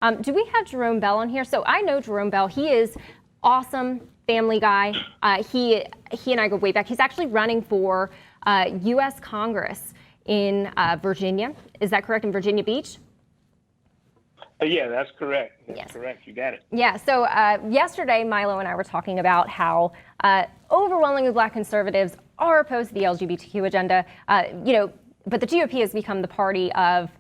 Do we have Jarome Bell on here? So I know Jarome Bell. He is awesome family guy. He and I go way back. He's actually running for U.S. Congress in Virginia. Is that correct? In Virginia Beach? Yeah, that's correct. That's Yes. correct. You got it. Yeah. So yesterday, Milo and I were talking about how overwhelmingly Black conservatives are opposed to the LGBTQ agenda. But the GOP has become the party of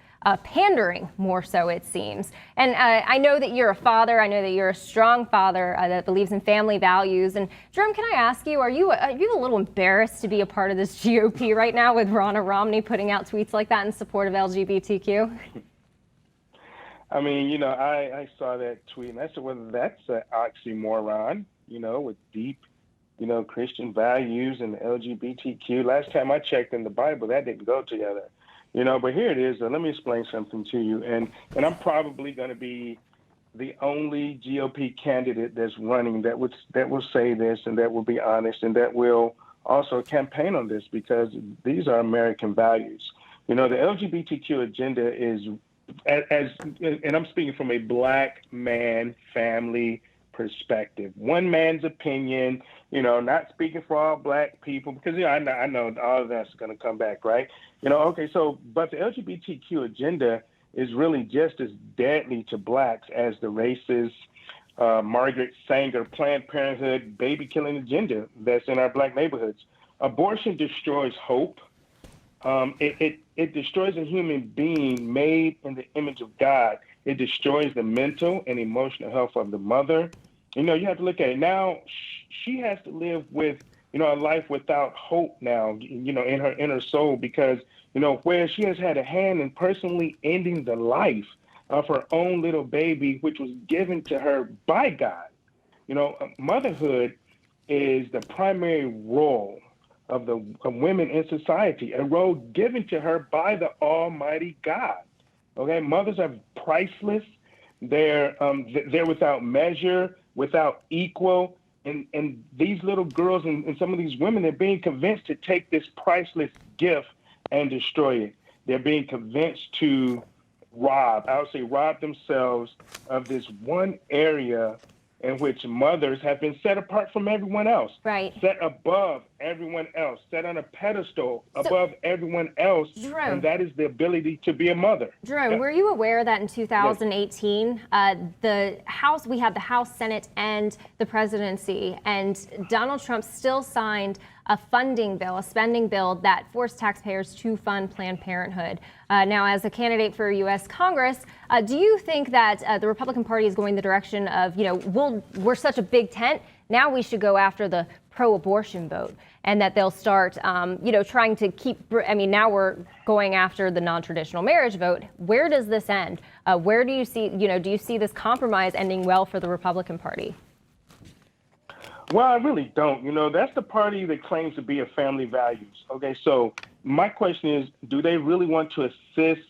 pandering more so, it seems. And I know that you're a father. I know that you're a strong father that believes in family values. And Jerome, can I ask you, are you a little embarrassed to be a part of this GOP right now with Ronna Romney putting out tweets like that in support of LGBTQ? I mean, I saw that tweet and I said, well, that's an oxymoron, with deep, Christian values and LGBTQ. Last time I checked in the Bible, that didn't go together, but here it is. Let me explain something to you. And I'm probably going to be the only GOP candidate that's running that will say this and that will be honest and that will also campaign on this because these are American values. The LGBTQ agenda is and I'm speaking from a Black man family perspective, one man's opinion, not speaking for all Black people because I know all of that's going to come back, right? But the LGBTQ agenda is really just as deadly to Blacks as the racist Margaret Sanger Planned Parenthood baby killing agenda that's in our Black neighborhoods. Abortion destroys hope. It destroys a human being made in the image of God. It destroys the mental and emotional health of the mother. You have to look at it now. She has to live with, a life without hope now, in her soul because, where she has had a hand in personally ending the life of her own little baby, which was given to her by God. Motherhood is the primary role of women in society, a role given to her by the Almighty God. Okay, mothers are priceless. They're without measure, without equal, and these little girls and some of these women are being convinced to take this priceless gift and destroy it. They're being convinced to rob themselves of this one area in which mothers have been set apart from everyone else, Right. set above everyone else, set on a pedestal above everyone else, Jerome, and that is the ability to be a mother. Jerome, were you aware that in 2018, we had the House, Senate, and the presidency, and Donald Trump still signed a funding bill, a spending bill that forced taxpayers to fund Planned Parenthood. Now, as a candidate for U.S. Congress, do you think that the Republican Party is going the direction of, we're such a big tent, now we should go after the pro-abortion vote, and that they'll start, trying to now we're going after the non-traditional marriage vote. Where does this end? Where do you see, do you see this compromise ending well for the Republican Party? Well, I really don't. That's the party that claims to be a family values. Okay, so my question is, do they really want to assist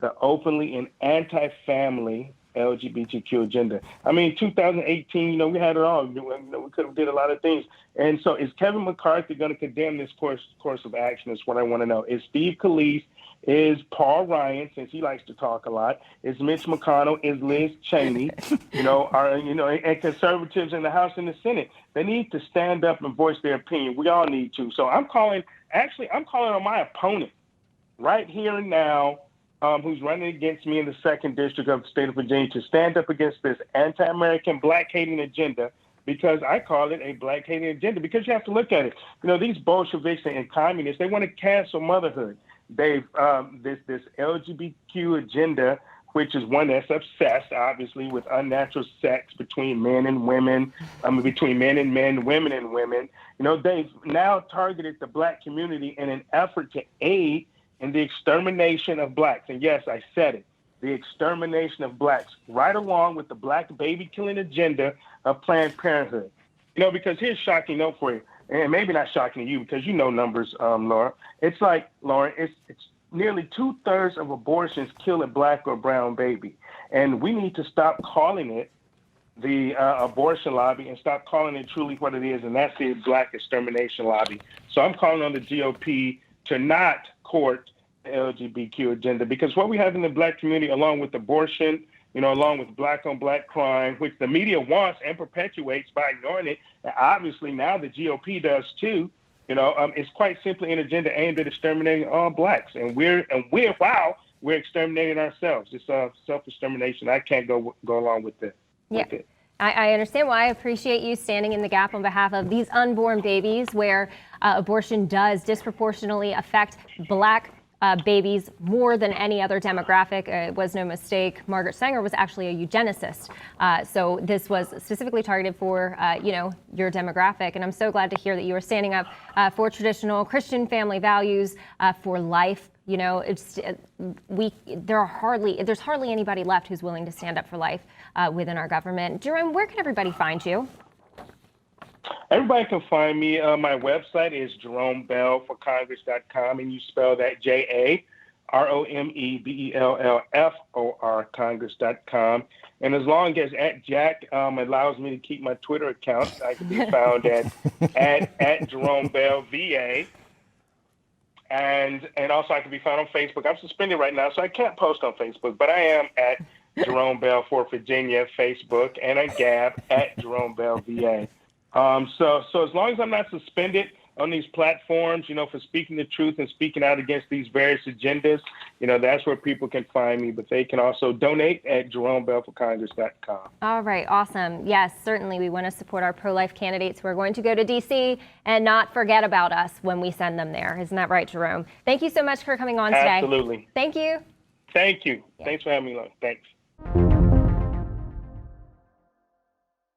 the openly and anti-family LGBTQ agenda? I mean, 2018, we had it all. We could have did a lot of things. And so is Kevin McCarthy going to condemn this course of action is what I want to know. Is Steve Scalise, is Paul Ryan, since he likes to talk a lot, is Mitch McConnell, is Liz Cheney, and conservatives in the House and the Senate. They need to stand up and voice their opinion. We all need to. So I'm calling on my opponent right here and now, who's running against me in the 2nd District of the state of Virginia to stand up against this anti-American Black-hating agenda, because I call it a Black-hating agenda, because you have to look at it. These Bolsheviks and communists, they want to cancel motherhood. They've this LGBTQ agenda, which is one that's obsessed, obviously, with unnatural sex between men and women, between men and men, women and women. They've now targeted the Black community in an effort to aid in the extermination of Blacks. And yes, I said it, the extermination of Blacks, right along with the Black baby killing agenda of Planned Parenthood. Because here's a shocking note for you, and maybe not shocking to you because you know numbers, Laura. It's like, Lauren, it's nearly 2/3 of abortions kill a Black or brown baby. And we need to stop calling it the abortion lobby and stop calling it truly what it is, and that's the Black extermination lobby. So I'm calling on the GOP to not court the LGBTQ agenda, because what we have in the Black community, along with abortion, along with black on black crime, which the media wants and perpetuates by ignoring it. And obviously now the GOP does too. It's quite simply an agenda aimed at exterminating all blacks. And we're exterminating ourselves. It's self-extermination. I can't go along with it. Yeah. I understand why. I appreciate you standing in the gap on behalf of these unborn babies where abortion does disproportionately affect black babies more than any other demographic. It was no mistake. Margaret Sanger was actually a eugenicist. So this was specifically targeted for, your demographic. And I'm so glad to hear that you are standing up for traditional Christian family values, for life. There's hardly anybody left who's willing to stand up for life within our government. Jarome, where can everybody find you? Everybody can find me. My website is JaromeBellForCongress.com, and you spell that JaromeBellFor Congress.com. And as long as @Jack allows me to keep my Twitter account, I can be found at Jarome Bell VA. And also I can be found on Facebook. I'm suspended right now, so I can't post on Facebook, but I am at Jarome Bell for Virginia Facebook, and at Gab at Jarome Bell VA. So as long as I'm not suspended on these platforms, for speaking the truth and speaking out against these various agendas, that's where people can find me. But they can also donate at JaromeBellForCongress.com. All right. Awesome. Yes, certainly. We want to support our pro-life candidates who are going to go to D.C. and not forget about us when we send them there. Isn't that right, Jarome? Thank you so much for coming on today. Absolutely. Thank you. Thank you. Yeah. Thanks for having me on. Thanks.